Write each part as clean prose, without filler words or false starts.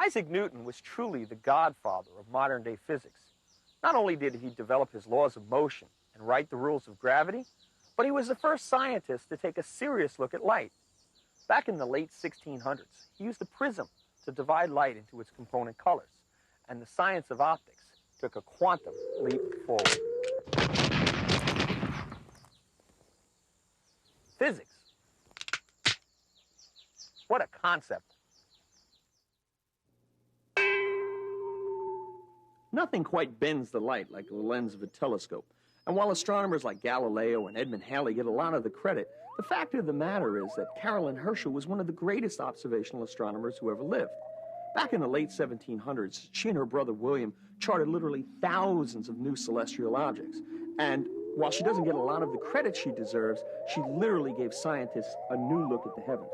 Isaac Newton was truly the godfather of modern-day physics. Not only did he develop his laws of motion and write the rules of gravity, but he was the first scientist to take a serious look at light. Back in the late 1600s, he used a prism to divide light into its component colors, and the science of optics took a quantum leap forward. Physics. What a concept. Nothing quite bends the light like the lens of a telescope. And while astronomers like Galileo and Edmund Halley get a lot of the credit, the fact of the matter is that Caroline Herschel was one of the greatest observational astronomers who ever lived. Back in the late 1700s, she and her brother William charted literally thousands of new celestial objects. And while she doesn't get a lot of the credit she deserves, she literally gave scientists a new look at the heavens.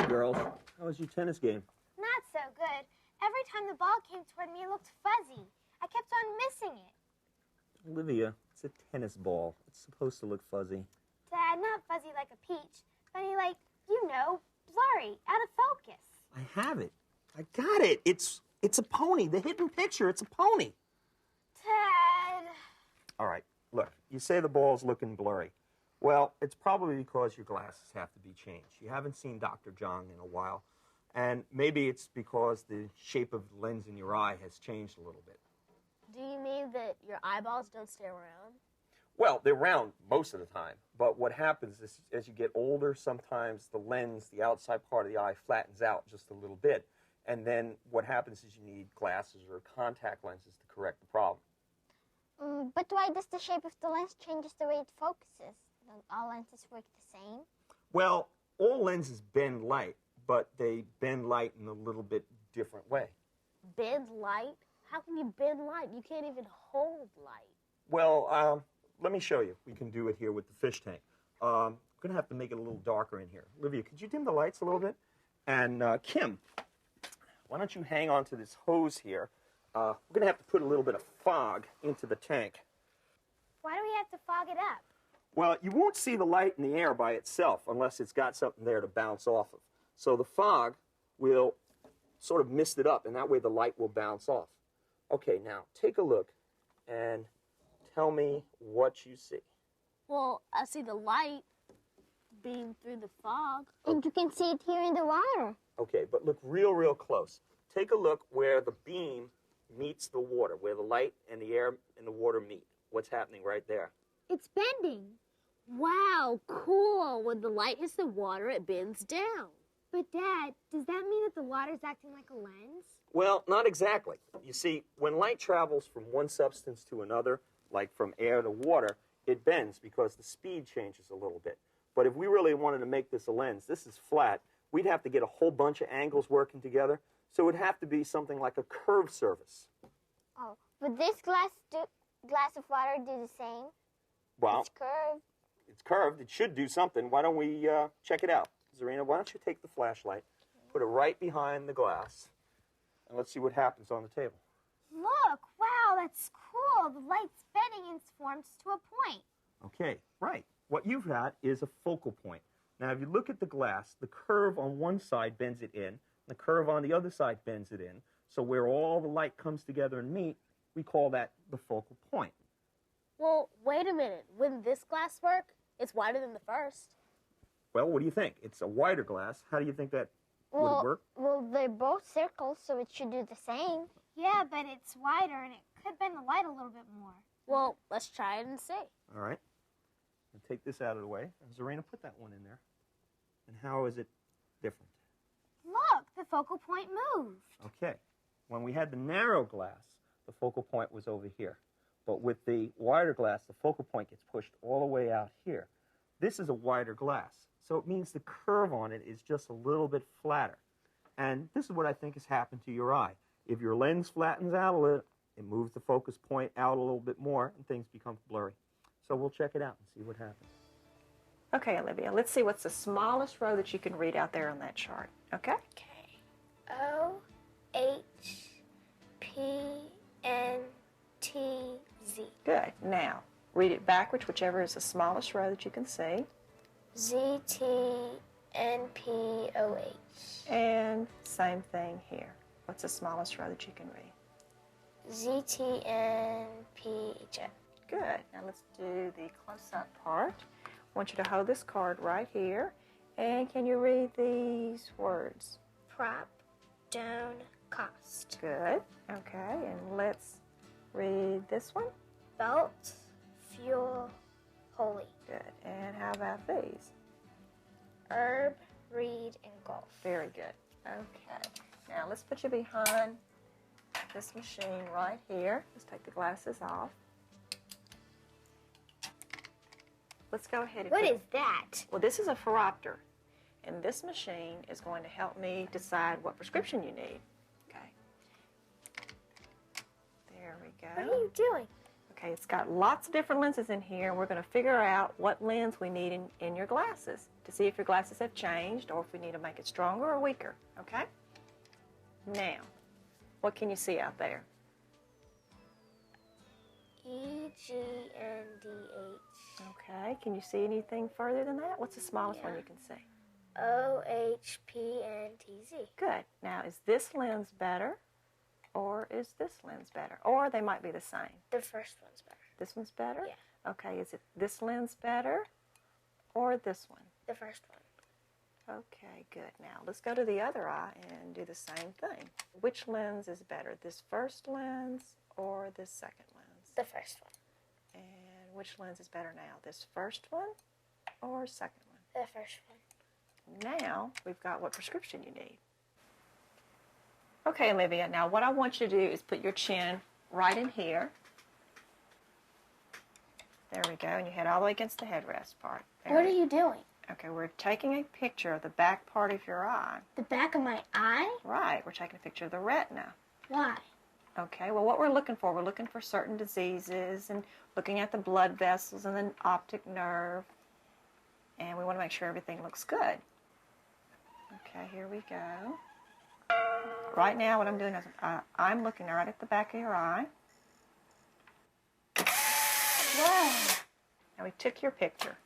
Girls, how was your tennis game? Not so good. Every time the ball came toward me, it looked fuzzy. I kept on missing it. Olivia, it's a tennis ball. It's supposed to look fuzzy. Dad, not fuzzy like a peach. Funny like, you know, blurry, out of focus. I have it. I got it. It's a pony. The hidden picture, it's a pony. Dad. All right, look, you say the ball's looking blurry. Well, it's probably because your glasses have to be changed. You haven't seen Dr. Jong in a while, and maybe it's because the shape of the lens in your eye has changed a little bit. Do you mean that your eyeballs don't stay round? Well, they're round most of the time, but what happens is as you get older, sometimes the lens, the outside part of the eye, flattens out just a little bit, and then what happens is you need glasses or contact lenses to correct the problem. But why does the shape of the lens change the way it focuses? Don't all lenses work the same? Well, all lenses bend light, but they bend light in a little bit different way. Bend light? How can you bend light? You can't even hold light. Well, let me show you. We can do it here with the fish tank. I'm going to have to make it a little darker in here. Olivia, could you dim the lights a little bit? And Kim, why don't you hang on to this hose here? We're going to have to put a little bit of fog into the tank. Why do we have to fog it up? Well, you won't see the light in the air by itself unless it's got something there to bounce off of. So the fog will sort of mist it up, and that way the light will bounce off. Okay, now take a look and tell me what you see. Well, I see the light beam through the fog. And you can see it here in the water. Okay, but look real close. Take a look where the beam meets the water, where the light and the air and the water meet. What's happening right there? It's bending. Wow, cool. When the light hits the water, it bends down. But, Dad, does that mean that the water's acting like a lens? Well, not exactly. You see, when light travels from one substance to another, like from air to water, it bends because the speed changes a little bit. But if we really wanted to make this a lens, this is flat, we'd have to get a whole bunch of angles working together, so it would have to be something like a curved surface. Oh, would this glass of water do the same? Well, it's curved. It's curved. It should do something. Why don't we check it out? Zarina, why don't you take the flashlight, put it right behind the glass, and let's see what happens on the table. Look, wow, that's cool. The light's bending and forms to a point. Okay, right. What you've got is a focal point. Now, if you look at the glass, the curve on one side bends it in, the curve on the other side bends it in. So where all the light comes together and meet, we call that the focal point. Well, wait a minute. Wouldn't this glass work? It's wider than the first. Well, what do you think? It's a wider glass. How do you think that would work? Well, they're both circles, so it should do the same. Yeah, but it's wider, and it could bend the light a little bit more. Well, let's try it and see. All right. I'll take this out of the way. Zarina, put that one in there. And how is it different? Look, the focal point moved. Okay. When we had the narrow glass, the focal point was over here. But with the wider glass, the focal point gets pushed all the way out here. This is a wider glass, so it means the curve on it is just a little bit flatter. And this is what I think has happened to your eye. If your lens flattens out a little, it moves the focus point out a little bit more, and things become blurry. So we'll check it out and see what happens. Okay, Olivia, let's see what's the smallest row that you can read out there on that chart, okay? Okay. O, H, P, N, T, Z. Good. Now, read it backwards, whichever is the smallest row that you can see. Z, T, N, P, O, H. And same thing here. What's the smallest row that you can read? Z, T, N, P, H, N. Good. Now let's do the close-up part. I want you to hold this card right here. And can you read these words? Prop, down, cost. Good. Okay, and let's read this one. Belt, fuel, holy. Good. And how about these? Herb, reed, and golf. Very good. Okay. Now let's put you behind this machine right here. Let's take the glasses off. Let's go ahead and What is that? Well, this is a phoropter, and this machine is going to help me decide what prescription you need. Okay. There we go. What are you doing? Okay, it's got lots of different lenses in here, and we're going to figure out what lens we need in your glasses to see if your glasses have changed or if we need to make it stronger or weaker, okay? Now, what can you see out there? E, G, N, D, H. Okay, can you see anything further than that? What's the smallest one you can see? O, H, P, N, T, Z. Good. Now, is this lens better or is this lens better? Or they might be the same. The first one's better. This one's better? Yeah. Okay, is it this lens better or this one? The first one. Okay, good. Now, let's go to the other eye and do the same thing. Which lens is better, this first lens or this second lens? The first one. And which lens is better now, this first one or second one? The first one. Now, we've got what prescription you need. Okay, Olivia, now what I want you to do is put your chin right in here. There we go, and you head all the way against the headrest part. There What are you doing? Okay, we're taking a picture of the back part of your eye. The back of my eye? Right, we're taking a picture of the retina. Why? Okay, well, what we're looking for certain diseases and looking at the blood vessels and the optic nerve. And we want to make sure everything looks good. Okay, here we go. Right now, what I'm doing is I'm looking right at the back of your eye. Whoa. Now, we took your picture.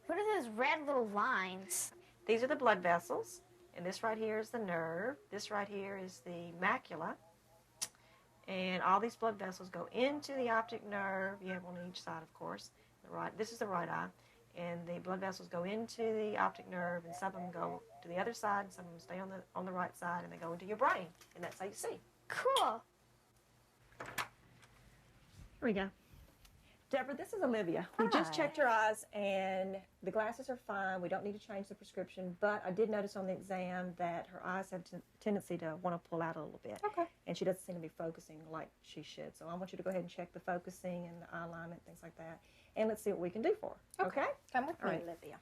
What are those red little lines? These are the blood vessels. And this right here is the nerve. This right here is the macula. And all these blood vessels go into the optic nerve. You have one on each side, of course. This is the right eye. And the blood vessels go into the optic nerve, and some of them go to the other side, and some of them stay on the right side, and they go into your brain. And that's how you see. Cool. Here we go. Deborah, this is Olivia. We just checked your eyes, and the glasses are fine. We don't need to change the prescription, but I did notice on the exam that her eyes have a tendency to want to pull out a little bit. Okay. And she doesn't seem to be focusing like she should. So I want you to go ahead and check the focusing and the eye alignment, things like that. And let's see what we can do for her. Okay? Come with All me, right. Olivia.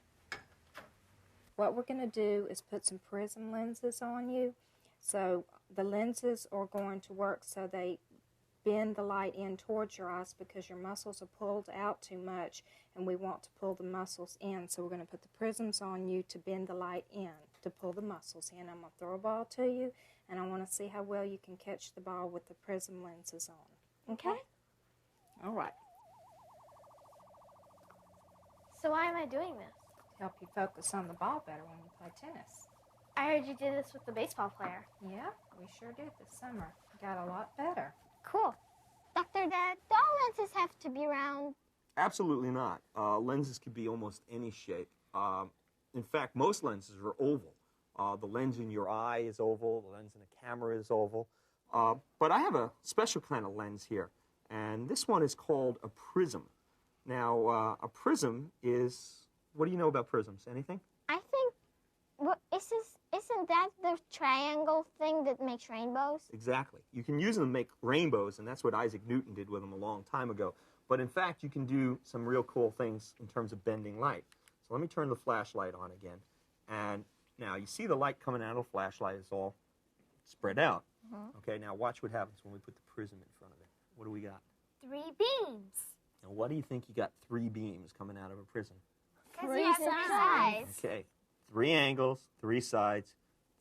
What we're going to do is put some prism lenses on you. So the lenses are going to work so they bend the light in towards your eyes because your muscles are pulled out too much and we want to pull the muscles in. So we're going to put the prisms on you to bend the light in, to pull the muscles in. I'm going to throw a ball to you and I want to see how well you can catch the ball with the prism lenses on. Okay? All right. So why am I doing this? Help you focus on the ball better when you play tennis. I heard you did this with the baseball player. Yeah, we sure did this summer. Got a lot better. Cool. Doctor, do all lenses have to be round? Absolutely not. Lenses can be almost any shape. In fact, most lenses are oval. The lens in your eye is oval. The lens in a camera is oval. But I have a special kind of lens here, and this one is called a prism. Now, a prism is, what do you know about prisms? Anything? I think Isn't that the triangle thing that makes rainbows? Exactly. You can use them to make rainbows, and that's what Isaac Newton did with them a long time ago. But in fact, you can do some real cool things in terms of bending light. So let me turn the flashlight on again. And now you see the light coming out of the flashlight is all spread out. Okay, now watch what happens when we put the prism in front of it. What do we got? 3 beams. Now, what do you think you got 3 beams coming out of a prism? Because you have 3 sides. Okay, 3 angles, 3 sides,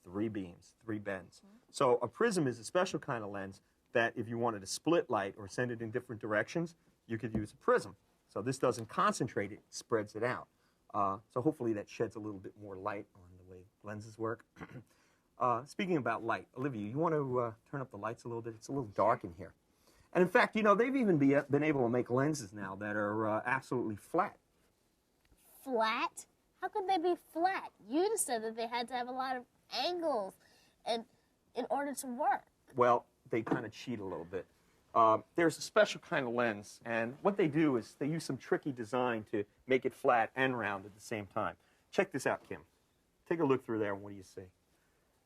3 beams, 3 bends. So a prism is a special kind of lens that if you wanted to split light or send it in different directions, you could use a prism. So this doesn't concentrate it, spreads it out. So hopefully that sheds a little bit more light on the way lenses work. Speaking about light, Olivia, you want to turn up the lights a little bit? It's a little dark in here. And in fact, you know, they've even been able to make lenses now that are absolutely flat. Flat? How could they be flat? You just said that they had to have a lot of angles and in order to work. Well, they kind of cheat a little bit. There's a special kind of lens, and what they do is they use some tricky design to make it flat and round at the same time. Check this out, Kim. Take a look through there, and what do you see?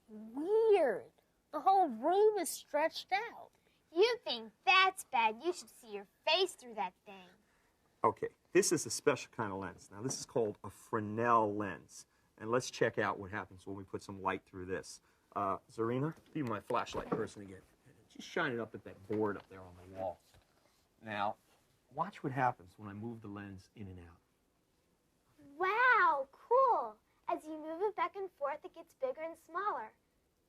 Weird. The whole room is stretched out. You think that's bad. You should see your face through that thing. Okay, this is a special kind of lens. Now, this is called a Fresnel lens. And let's check out what happens when we put some light through this. Zarina, be my flashlight person again. Just shine it up at that board up there on the wall. Now, watch what happens when I move the lens in and out. Wow, cool. As you move it back and forth, it gets bigger and smaller.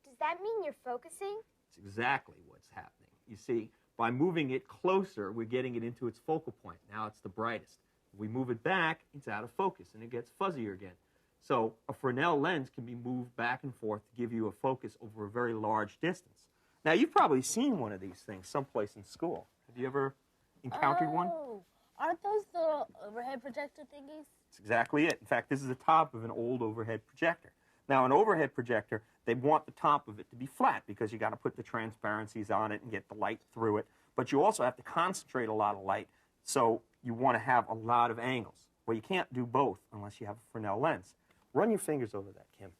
Does that mean you're focusing? It's exactly what's happening. You see, by moving it closer, we're getting it into its focal point. Now it's the brightest. If we move it back, it's out of focus, and it gets fuzzier again. So a Fresnel lens can be moved back and forth to give you a focus over a very large distance. Now, you've probably seen one of these things someplace in school. Have you ever encountered one? Oh, aren't those the overhead projector thingies? That's exactly it. In fact, this is the top of an old overhead projector. Now, an overhead projector, they want the top of it to be flat because you got to put the transparencies on it and get the light through it. But you also have to concentrate a lot of light, so you want to have a lot of angles. Well, you can't do both unless you have a Fresnel lens. Run your fingers over that, Kim.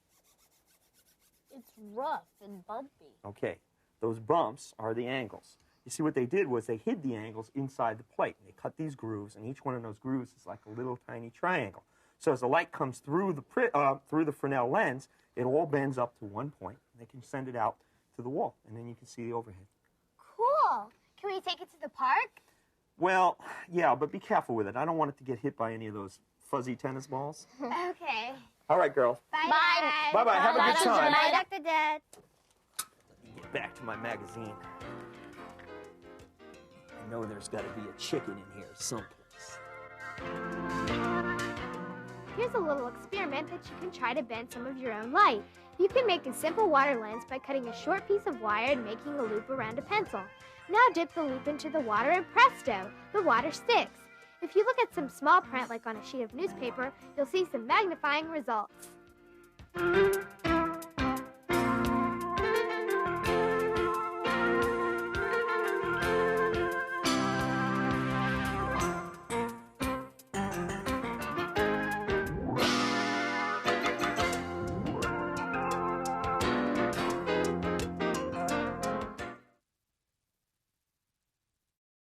It's rough and bumpy. Okay, those bumps are the angles. You see, what they did was they hid the angles inside the plate. They cut these grooves, and each one of those grooves is like a little tiny triangle. So as the light comes through the Fresnel lens, it all bends up to one point, and they can send it out to the wall, and then you can see the overhead. Cool. Can we take it to the park? Well, yeah, but be careful with it. I don't want it to get hit by any of those fuzzy tennis balls. Okay. All right, girls. Bye, Bye. Dad. Bye-bye. Have a good time. Bye, Dr. Dad. Let me get back to my magazine. I know there's got to be a chicken in here someplace. Here's a little experiment that you can try to bend some of your own light. You can make a simple water lens by cutting a short piece of wire and making a loop around a pencil. Now dip the loop into the water and presto, the water sticks. If you look at some small print like on a sheet of newspaper, you'll see some magnifying results.